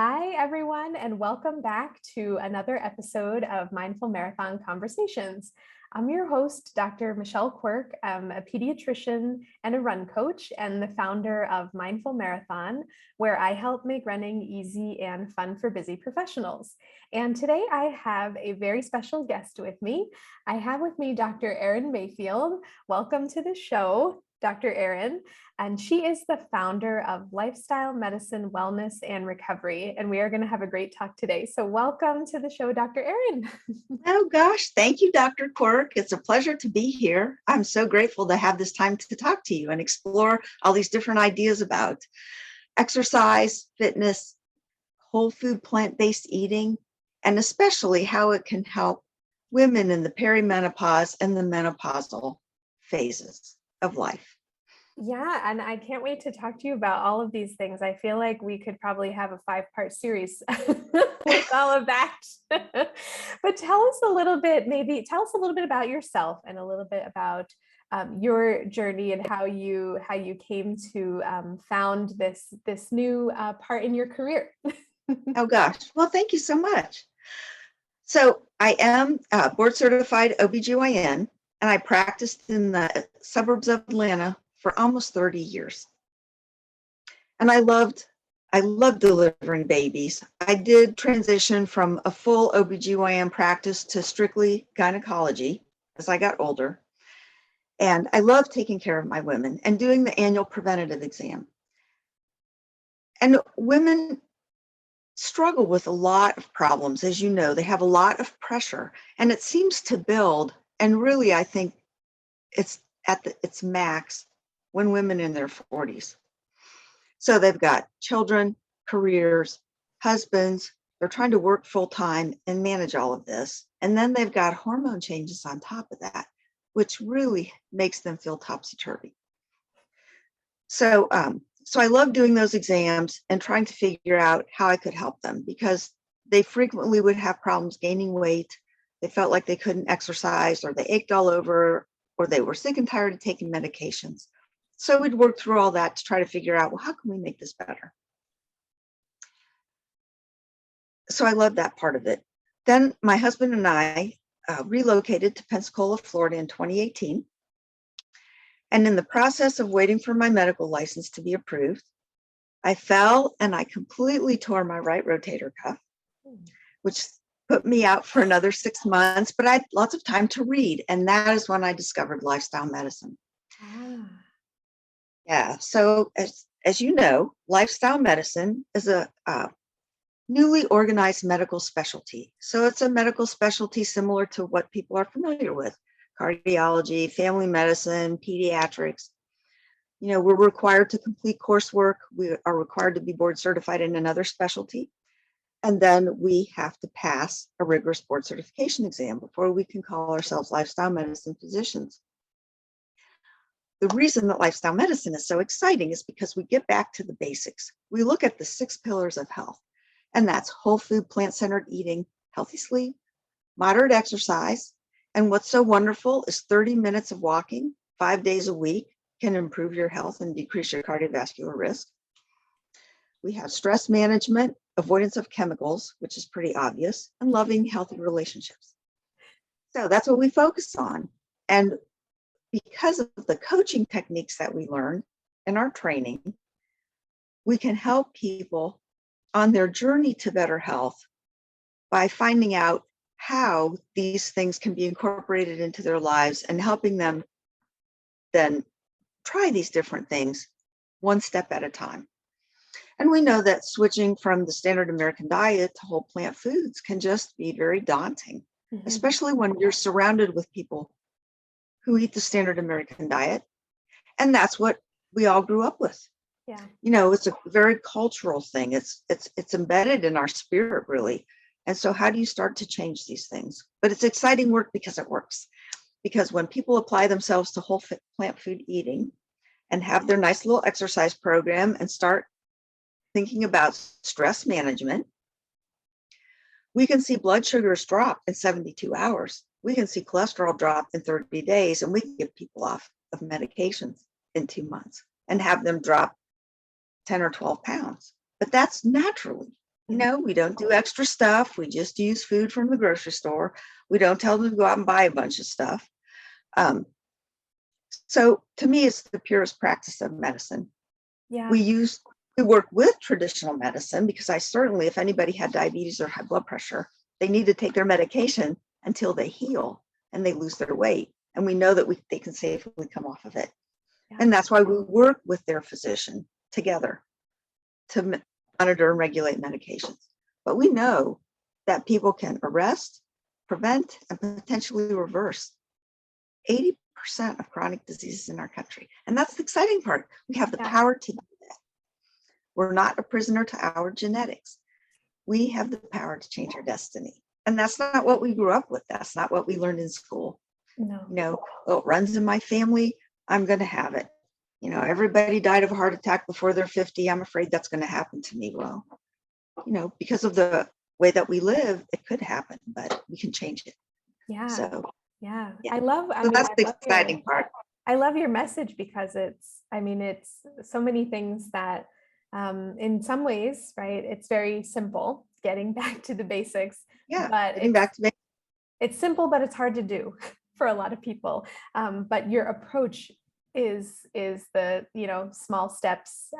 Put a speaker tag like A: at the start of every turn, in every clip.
A: Hi, everyone, and welcome back to another episode of Mindful Marathon Conversations. I'm your host, Dr. Michelle Quirk. I'm a pediatrician and a run coach and the founder of Mindful Marathon, where I help make running easy and fun for busy professionals. And today I have a very special guest with me. I have with me Dr. Erin Mayfield. Welcome to the show, Dr. Erin. And she is the founder of Lifestyle Medicine, Wellness, and Recovery. And we are going to have a great talk today. So welcome to the show, Dr. Erin.
B: Oh gosh, thank you, Dr. Quirk. It's a pleasure to be here. I'm so grateful to have this time to talk to you and explore all these different ideas about exercise, fitness, whole food, plant-based eating, and especially how it can help women in the perimenopause and the menopausal phases of life.
A: Yeah, and I can't wait to talk to you about all of these things. I feel like we could probably have a 5-part series with all of that. But tell us a little bit about yourself and a little bit about your journey and how you came to found this new part in your career.
B: Oh gosh, well, thank you so much. So I am board certified OBGYN, and I practiced in the suburbs of Atlanta for almost 30 years. And I loved delivering babies. I did transition from a full OBGYN practice to strictly gynecology as I got older. And I love taking care of my women and doing the annual preventative exam. And women struggle with a lot of problems. As you know, they have a lot of pressure, and it seems to build. And really, I think it's at its max when women in their 40s. So they've got children, careers, husbands, they're trying to work full time and manage all of this. And then they've got hormone changes on top of that, which really makes them feel topsy-turvy. So I love doing those exams and trying to figure out how I could help them, because they frequently would have problems gaining weight. They felt like they couldn't exercise, or they ached all over, or they were sick and tired of taking medications. So we'd work through all that to try to figure out, well, how can we make this better? So I love that part of it. Then my husband and I relocated to Pensacola, Florida in 2018. And in the process of waiting for my medical license to be approved, I fell and I completely tore my right rotator cuff, which put me out for another 6 months, but I had lots of time to read. And that is when I discovered lifestyle medicine. Yeah, so as you know, lifestyle medicine is a newly organized medical specialty. So it's a medical specialty similar to what people are familiar with: cardiology, family medicine, pediatrics. You know, we're required to complete coursework. We are required to be board certified in another specialty. And then we have to pass a rigorous board certification exam before we can call ourselves lifestyle medicine physicians. The reason that lifestyle medicine is so exciting is because we get back to the basics. We look at the 6 pillars of health, and that's whole food, plant-centered eating, healthy sleep, moderate exercise. And what's so wonderful is 30 minutes of walking 5 days a week can improve your health and decrease your cardiovascular risk. We have stress management, avoidance of chemicals, which is pretty obvious, and loving, healthy relationships. So that's what we focus on. And because of the coaching techniques that we learn in our training, we can help people on their journey to better health by finding out how these things can be incorporated into their lives and helping them then try these different things one step at a time. And we know that switching from the standard American diet to whole plant foods can just be very daunting, especially when you're surrounded with people who eat the standard American diet. And that's what we all grew up with.
A: Yeah.
B: You know, it's a very cultural thing. It's embedded in our spirit, really. And so how do you start to change these things? But it's exciting work because it works. Because when people apply themselves to whole plant food eating and have their nice little exercise program and start thinking about stress management, we can see blood sugars drop in 72 hours. We can see cholesterol drop in 30 days, and we can get people off of medications in 2 months and have them drop 10 or 12 pounds. But that's naturally. We don't do extra stuff. We just use food from the grocery store. We don't tell them to go out and buy a bunch of stuff. So to me, it's the purest practice of medicine.
A: Yeah.
B: We work with traditional medicine because I certainly, if anybody had diabetes or high blood pressure, they need to take their medication until they heal and they lose their weight. And we know that they can safely come off of it.
A: Yeah.
B: And that's why we work with their physician together to monitor and regulate medications. But we know that people can arrest, prevent, and potentially reverse 80% of chronic diseases in our country. And that's the exciting part. We have the power to do that. We're not a prisoner to our genetics. We have the power to change our destiny. And that's not what we grew up with. That's not what we learned in school.
A: No.
B: It runs in my family. I'm going to have it. Everybody died of a heart attack before they're 50. I'm afraid that's going to happen to me. Well, because of the way that we live, it could happen, but we can change it.
A: Yeah.
B: So,
A: yeah.
B: That's the exciting part.
A: I love your message because it's so many things that in some ways, right, it's very simple, getting back to the basics.
B: Yeah,
A: but
B: getting back to basics.
A: It's simple, but it's hard to do for a lot of people. But your approach is the small steps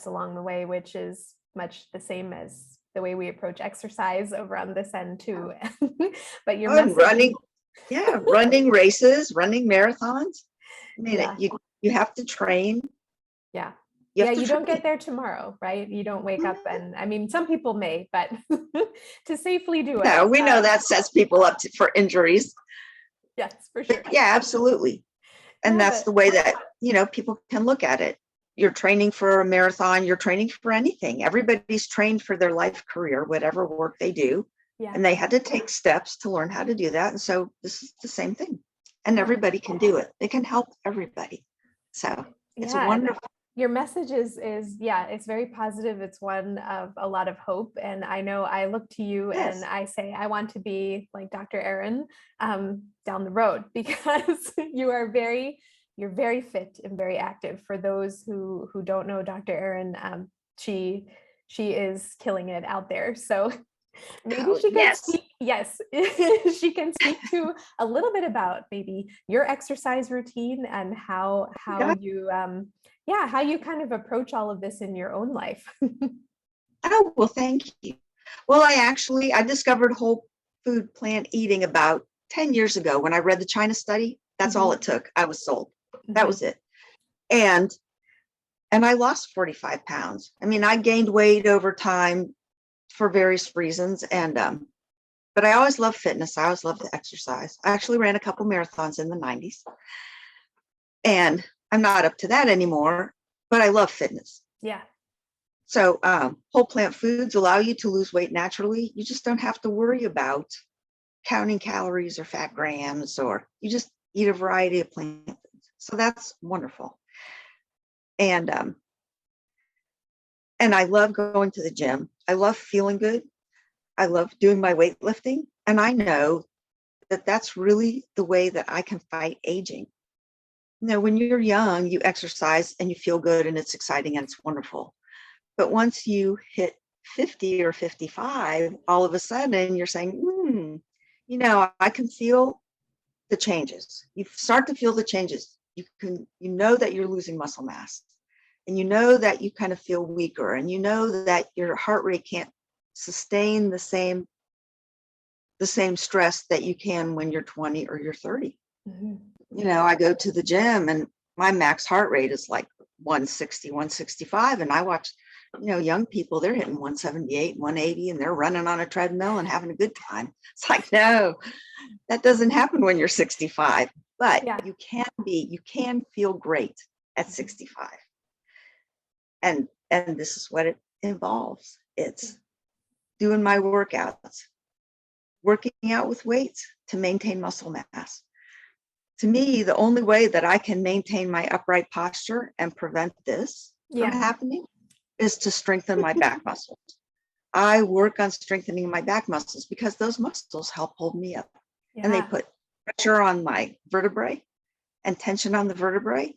A: along the way, which is much the same as the way we approach exercise over on this end too. But your
B: running races, running marathons. I mean, you have to train.
A: Yeah. You don't get there tomorrow, right? You don't wake up and some people may, but to safely do it.
B: No, we know that sets people up for injuries.
A: Yes, for sure.
B: But yeah, absolutely. And that's the way that, people can look at it. You're training for a marathon, you're training for anything. Everybody's trained for their life career, whatever work they do. Yeah. And they had to take steps to learn how to do that. And so this is the same thing. And everybody can do it. It can help everybody. So it's wonderful.
A: Your message is it's very positive. It's one of a lot of hope. And I know I look to you and I say, I want to be like Dr. Erin down the road, because you're very fit and very active. For those who don't know Dr. Erin, she is killing it out there. So maybe she can speak. Yes, she can speak to a little bit about maybe your exercise routine and how you how you kind of approach all of this in your own life.
B: Oh, well, thank you. Well, I discovered whole food plant eating about 10 years ago when I read the China study. That's all it took. I was sold. That was it. And I lost 45 pounds. I mean, I gained weight over time for various reasons. And, but I always loved fitness. I always loved to exercise. I actually ran a couple marathons in the 90s. And I'm not up to that anymore, but I love fitness.
A: Yeah.
B: So whole plant foods allow you to lose weight naturally. You just don't have to worry about counting calories or fat grams, or you just eat a variety of plant foods. So that's wonderful. And I love going to the gym. I love feeling good. I love doing my weightlifting. And I know that that's really the way that I can fight aging. When you're young, you exercise and you feel good and it's exciting and it's wonderful. But once you hit 50 or 55, all of a sudden you're saying, I can feel the changes. You start to feel the changes. You know that you're losing muscle mass, and you know that you kind of feel weaker, and you know that your heart rate can't sustain the same stress that you can when you're 20 or you're 30. Mm-hmm. I go to the gym and my max heart rate is like 160, 165. And I watch, young people, they're hitting 178, 180, and they're running on a treadmill and having a good time. It's like, no, that doesn't happen when you're 65, but you can feel great at 65. And this is what it involves. It's doing my workouts, working out with weights to maintain muscle mass. To me, the only way that I can maintain my upright posture and prevent this from happening is to strengthen my back muscles. I work on strengthening my back muscles because those muscles help hold me up. And they put pressure on my vertebrae and tension on the vertebrae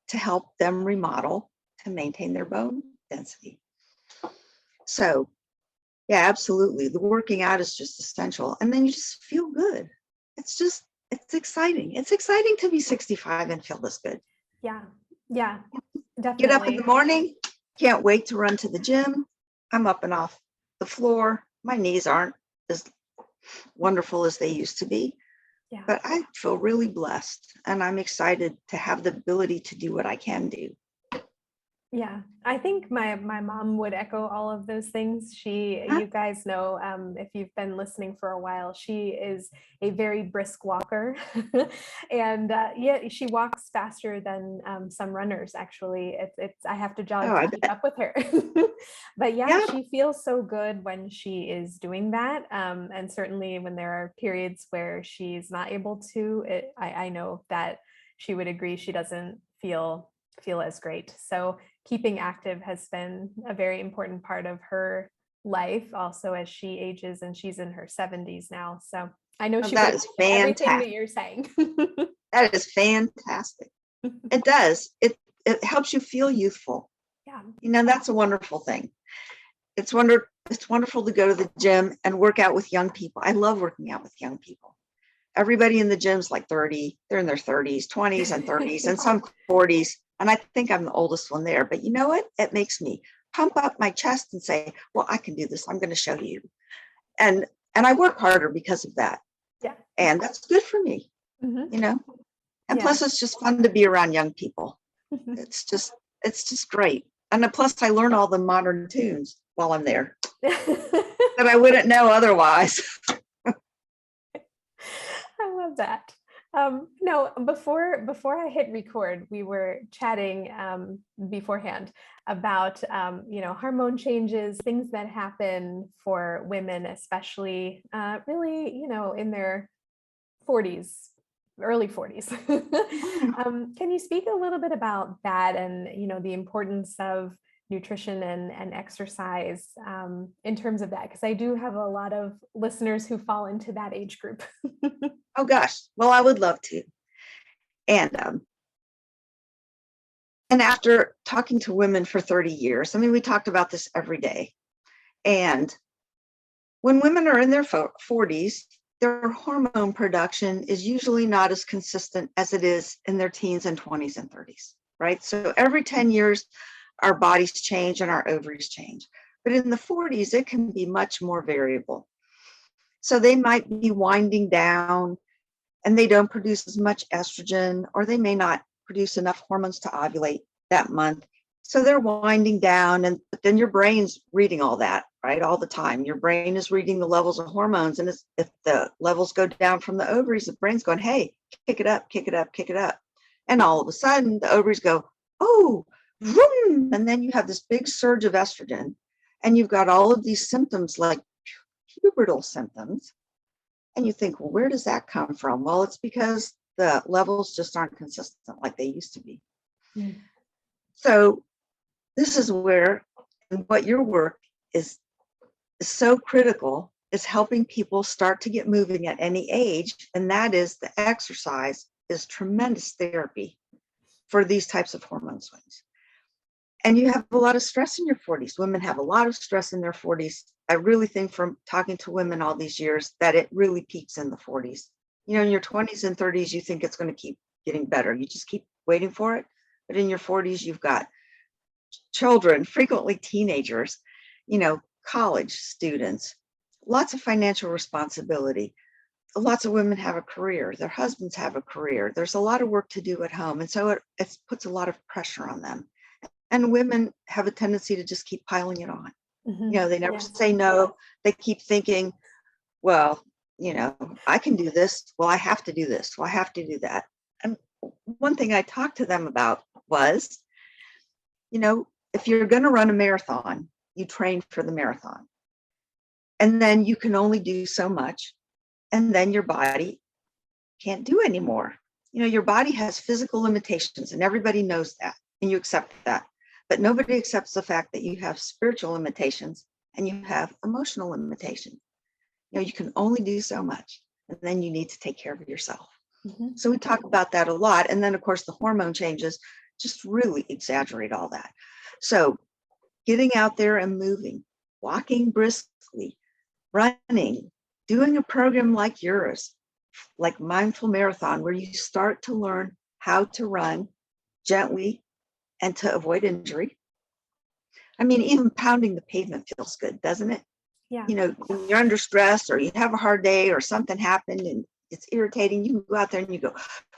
B: to help them remodel to maintain their bone density. So yeah, absolutely. The working out is just essential. And then you just feel good. It's exciting. It's exciting to be 65 and feel this good.
A: Yeah. Yeah,
B: Get up in the
A: definitely.
B: morning, can't wait to run to the gym. I'm up and off the floor. My knees aren't as wonderful as they used to be,
A: Yeah.
B: but I feel really blessed and I'm excited to have the ability to do what I can do.
A: Yeah, I think my mom would echo all of those things.
B: Huh?
A: You guys know, if you've been listening for a while, she is a very brisk walker, and yeah, she walks faster than some runners. Actually, I have to
B: Oh,
A: jog to
B: I
A: keep
B: bet.
A: up with her. But yeah,
B: Yeah.
A: she feels so good when she is doing that, and certainly when there are periods where she's not able to. I know that she would agree she doesn't feel as great. So keeping active has been a very important part of her life also as she ages, and she's in her 70s now. So I know
B: Oh,
A: she would
B: that
A: agree
B: is
A: with everything that
B: fantastic.
A: you're saying.
B: That is fantastic. It does. It helps you feel youthful.
A: Yeah.
B: That's a wonderful thing. It's wonderful to go to the gym and work out with young people. I love working out with young people. Everybody in the gym's like 30. They're in their 30s, 20s, and 30s, and some 40s. And I think I'm the oldest one there. But you know what? It makes me pump up my chest and say, well, I can do this. I'm going to show you. And I work harder because of that.
A: Yeah.
B: And that's good for me,
A: Hmm.
B: you know. And
A: Yeah.
B: plus it's just fun to be around young people. It's just great. And plus I learn all the modern tunes while I'm there that I wouldn't know otherwise.
A: I love that. No, before I hit record, we were chatting beforehand about hormone changes, things that happen for women, especially really in their 40s, early 40s. Can you speak a little bit about that and the importance of nutrition and exercise in terms of that? Because I do have a lot of listeners who fall into that age group.
B: Oh gosh. Well, I would love to. And and after talking to women for 30 years, I mean, we talked about this every day. And when women are in their 40s, their hormone production is usually not as consistent as it is in their teens and 20s and 30s, right? So every 10 years, our bodies change and our ovaries change. But in the 40s, it can be much more variable. So they might be winding down and they don't produce as much estrogen, or they may not produce enough hormones to ovulate that month. So they're winding down, and but then your brain's reading all that, right? All the time. Your brain is reading the levels of hormones. And if the levels go down from the ovaries, the brain's going, hey, kick it up, kick it up, kick it up. And all of a sudden, the ovaries go, oh, vroom, and then you have this big surge of estrogen. And you've got all of these symptoms like pubertal symptoms. And you think, well, where does that come from? Well, it's because the levels just aren't consistent like they used to be.
A: Mm.
B: So this is where and what your work is so critical is helping people start to get moving at any age. And that is the exercise is tremendous therapy for these types of hormone swings. And you have a lot of stress in your 40s. Women have a lot of stress in their 40s. I really think from talking to women all these years that it really peaks in the 40s. In your 20s and 30s, you think it's going to keep getting better. You just keep waiting for it. But in your 40s, you've got children, frequently teenagers, college students, lots of financial responsibility. Lots of women have a career. Their husbands have a career. There's a lot of work to do at home. And so it puts a lot of pressure on them. And women have a tendency to just keep piling it on.
A: Mm-hmm.
B: They never
A: Yeah.
B: say no. They keep thinking, well, I can do this. Well, I have to do this. Well, I have to do that. And one thing I talked to them about was, if you're going to run a marathon, you train for the marathon. And then you can only do so much. And then your body can't do anymore. Your body has physical limitations, and everybody knows that, and you accept that. But nobody accepts the fact that you have spiritual limitations and you have emotional limitations. You can only do so much, and then you need to take care of yourself. Mm-hmm. So we talk about that a lot. And then, of course, the hormone changes just really exaggerate all that. So getting out there and moving, walking briskly, running, doing a program like yours, like Mindful Marathon, where you start to learn how to run gently and to avoid injury. I mean, even pounding the pavement feels good, doesn't it?
A: Yeah.
B: You know, when you're under stress or you have a hard day or something happened and it's irritating, you can go out there and you go,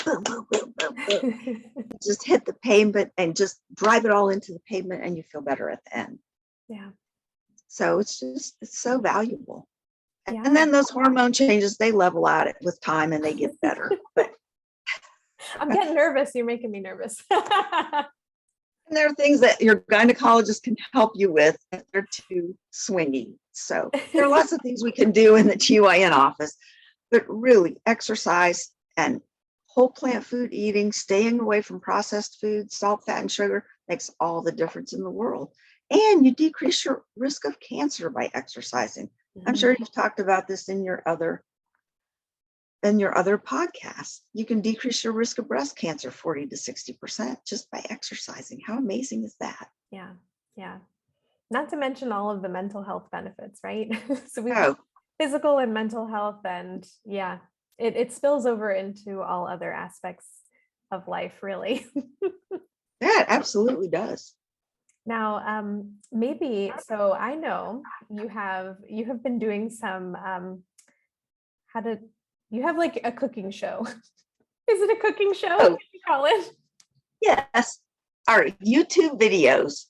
B: boom, boom, boom, boom, boom. Just hit the pavement and just drive it all into the pavement and you feel better at the end.
A: Yeah.
B: So it's so valuable.
A: Yeah.
B: And then those hormone changes, they level out it with time and they get better. But
A: I'm getting nervous. You're making me nervous.
B: and there are things that your gynecologist can help you with if they're too swingy. So there are lots of things we can do in the GYN office, but really exercise and whole plant food eating, staying away from processed food, salt, fat, and sugar makes all the difference in the world. And you decrease your risk of cancer by exercising. I'm sure you've talked about this in your other podcasts. You can decrease your risk of breast cancer 40 to 60% just by exercising. How amazing is that?
A: Yeah. Yeah. Not to mention all of the mental health benefits, right? So we've physical and mental health, and yeah, it spills over into all other aspects of life, really.
B: That absolutely does.
A: Now, maybe, so I know you have been doing some, you have like a cooking show. Is it a cooking show?
B: Oh,
A: what do you call it?
B: Yes, our YouTube videos.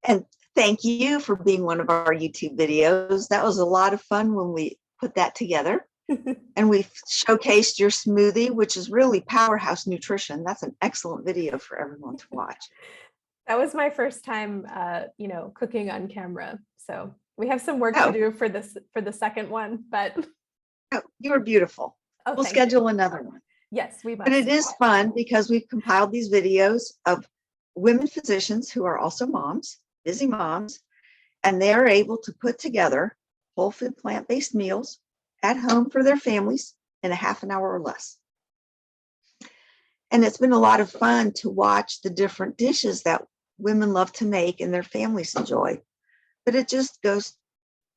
B: And thank you for being one of our YouTube videos. That was a lot of fun when we put that together. And we showcased your smoothie, which is really powerhouse nutrition. That's an excellent video for everyone to watch.
A: That was my first time, cooking on camera. So we have some work to do for the second one, but.
B: Oh, you were beautiful. We'll schedule another one.
A: Yes, we must.
B: But it is fun because we've compiled these videos of women physicians who are also moms, busy moms, and they are able to put together whole food plant-based meals at home for their families in a half an hour or less. And it's been a lot of fun to watch the different dishes that women love to make and their families enjoy. But it just goes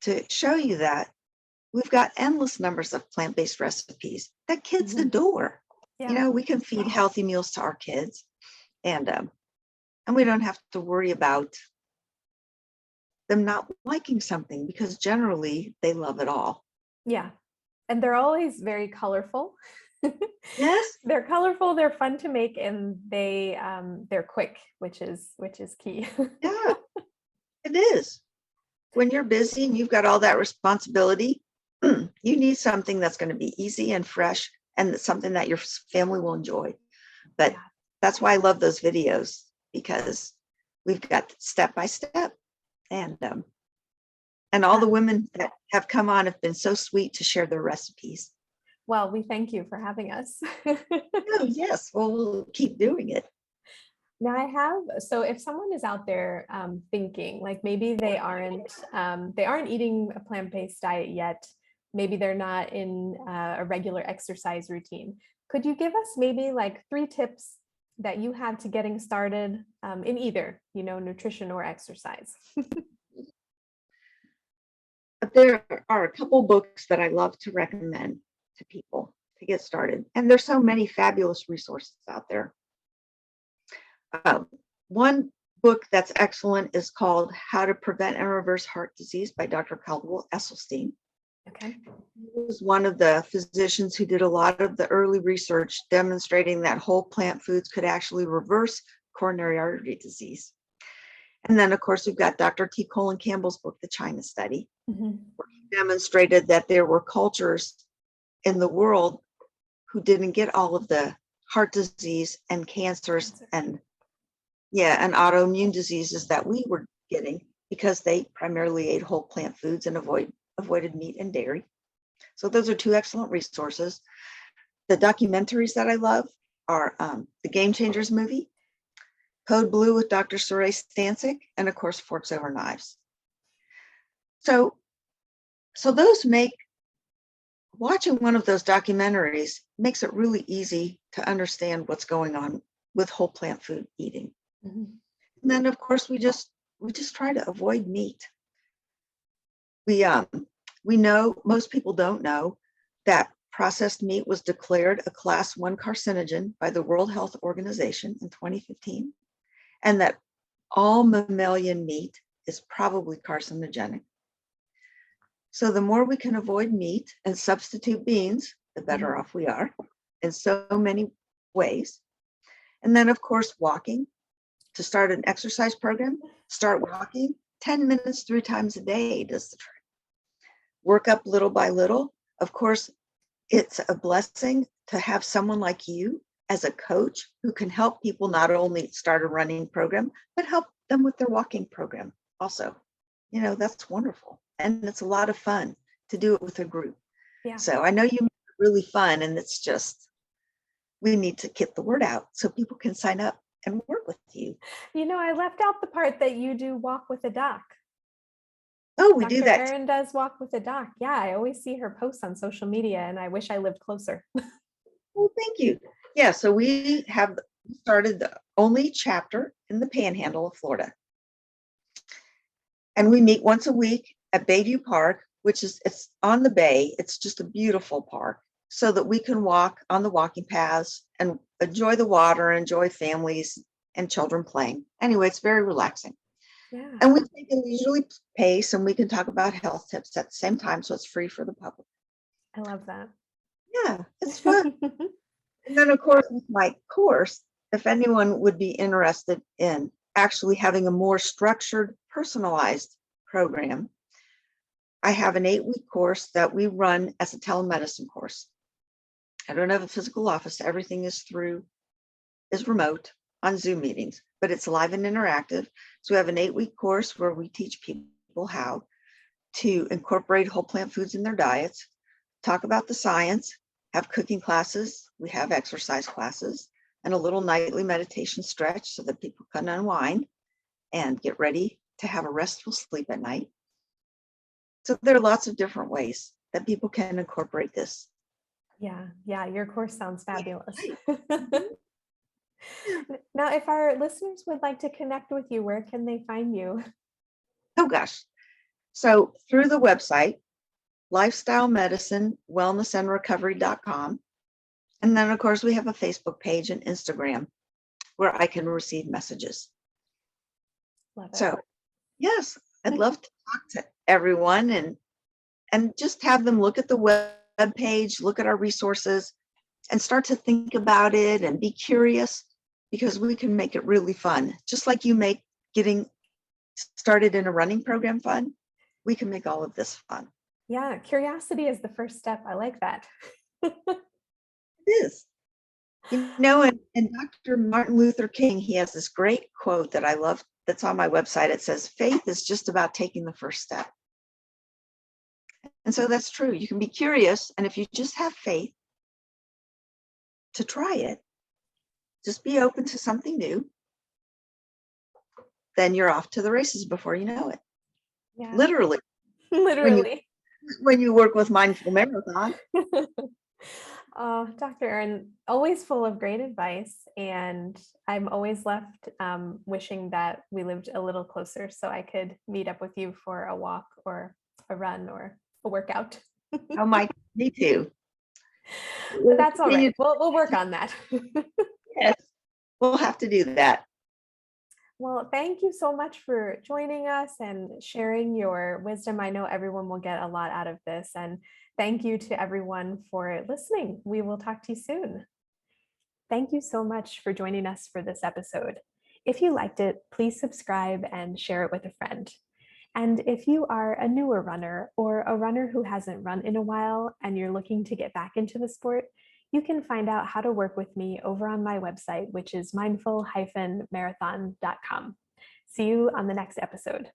B: to show you that we've got endless numbers of plant-based recipes that kids adore.
A: Yeah.
B: You know, we can feed healthy meals to our kids, and we don't have to worry about them not liking something because generally they love it all.
A: Yeah. And they're always very colorful.
B: Yes.
A: They're colorful, they're fun to make, and they're quick, which is key.
B: Yeah, it is. When you're busy and you've got all that responsibility, you need something that's going to be easy and fresh and something that your family will enjoy. But that's why I love those videos, because we've got step by step, and all the women that have come on have been so sweet to share their recipes.
A: Well, we thank you for having us.
B: Oh, yes, well, we'll keep doing it.
A: Now so if someone is out there thinking like maybe they aren't eating a plant-based diet yet, maybe they're not in a regular exercise routine, could you give us maybe like 3 tips that you have to getting started in either, nutrition or exercise?
B: There are a couple books that I love to recommend to people to get started. And there's so many fabulous resources out there. One book that's excellent is called How to Prevent and Reverse Heart Disease by Dr. Caldwell Esselstyn.
A: Okay.
B: He was one of the physicians who did a lot of the early research demonstrating that whole plant foods could actually reverse coronary artery disease. And then, of course, we've got Dr. T. Colin Campbell's book, The China Study, where he demonstrated that there were cultures in the world who didn't get all of the heart disease and cancers and autoimmune diseases that we were getting because they primarily ate whole plant foods and avoided meat and dairy. So those are 2 excellent resources. The documentaries that I love are the Game Changers movie, Code Blue with Dr. Suresh Stancic, and of course, Forks Over Knives. So those watching one of those documentaries makes it really easy to understand what's going on with whole plant food eating. And then, of course, we just try to avoid meat. we know, most people don't know that processed meat was declared a class 1 carcinogen by the World Health Organization in 2015, and that all mammalian meat is probably carcinogenic. So the more we can avoid meat and substitute beans, the better off we are in so many ways. And then, of course, walking. To start an exercise program, start walking 10 minutes 3 times a day does the trick. Work up little by little. Of course, it's a blessing to have someone like you as a coach who can help people not only start a running program, but help them with their walking program also. You know, that's wonderful. And it's a lot of fun to do it with a group.
A: Yeah.
B: So I know you make it really fun, and it's just, we need to get the word out so people can sign up and work with you.
A: You know, I left out the part that you do walk with a doc.
B: Oh, we do that.
A: Erin does walk with a doc. Yeah, I always see her posts on social media, and I wish I lived closer.
B: Well, thank you. Yeah, so we started the only chapter in the Panhandle of Florida. And we meet once a week at Bayview Park, which is, it's on the bay. It's just a beautiful park, so that we can walk on the walking paths and enjoy the water, enjoy families and children playing. Anyway, it's very relaxing.
A: Yeah.
B: And we take a leisurely pace, and we can talk about health tips at the same time, so it's free for the public.
A: I love that.
B: Yeah, it's fun. And then, of course, with my course, if anyone would be interested in actually having a more structured, personalized program, I have an 8-week course that we run as a telemedicine course. I don't have a physical office. Everything is remote on Zoom meetings, but it's live and interactive. So we have an 8-week course where we teach people how to incorporate whole plant foods in their diets, talk about the science, have cooking classes, we have exercise classes, and a little nightly meditation stretch so that people can unwind and get ready to have a restful sleep at night. So there are lots of different ways that people can incorporate this.
A: Yeah, your course sounds fabulous. Now, if our listeners would like to connect with you, where can they find you?
B: Oh gosh. So through the website, lifestylemedicinewellnessandrecovery.com. And then, of course, we have a Facebook page and Instagram where I can receive messages.
A: Love it.
B: So, yes, I'd love to talk to everyone and just have them look at the web page, look at our resources, and start to think about it and be curious, because we can make it really fun. Just like you make getting started in a running program fun, we can make all of this fun.
A: Yeah, curiosity is the first step. I like that.
B: It is. You know, and Dr. Martin Luther King, he has this great quote that I love that's on my website. It says, faith is just about taking the first step. And so that's true. You can be curious, and if you just have faith to try it, just be open to something new, then you're off to the races before you know it.
A: Yeah.
B: Literally.
A: Literally.
B: When you work with Mindful Marathon.
A: Oh, Dr. Erin, always full of great advice. And I'm always left wishing that we lived a little closer so I could meet up with you for a walk or a run or a workout.
B: Oh, me too.
A: But that's all right. We'll work on that.
B: Yes, we'll have to do that.
A: Well, thank you so much for joining us and sharing your wisdom. I know everyone will get a lot out of this. And thank you to everyone for listening. We will talk to you soon. Thank you so much for joining us for this episode. If you liked it, please subscribe and share it with a friend. And if you are a newer runner or a runner who hasn't run in a while and you're looking to get back into the sport, you can find out how to work with me over on my website, which is mindful-marathon.com. See you on the next episode.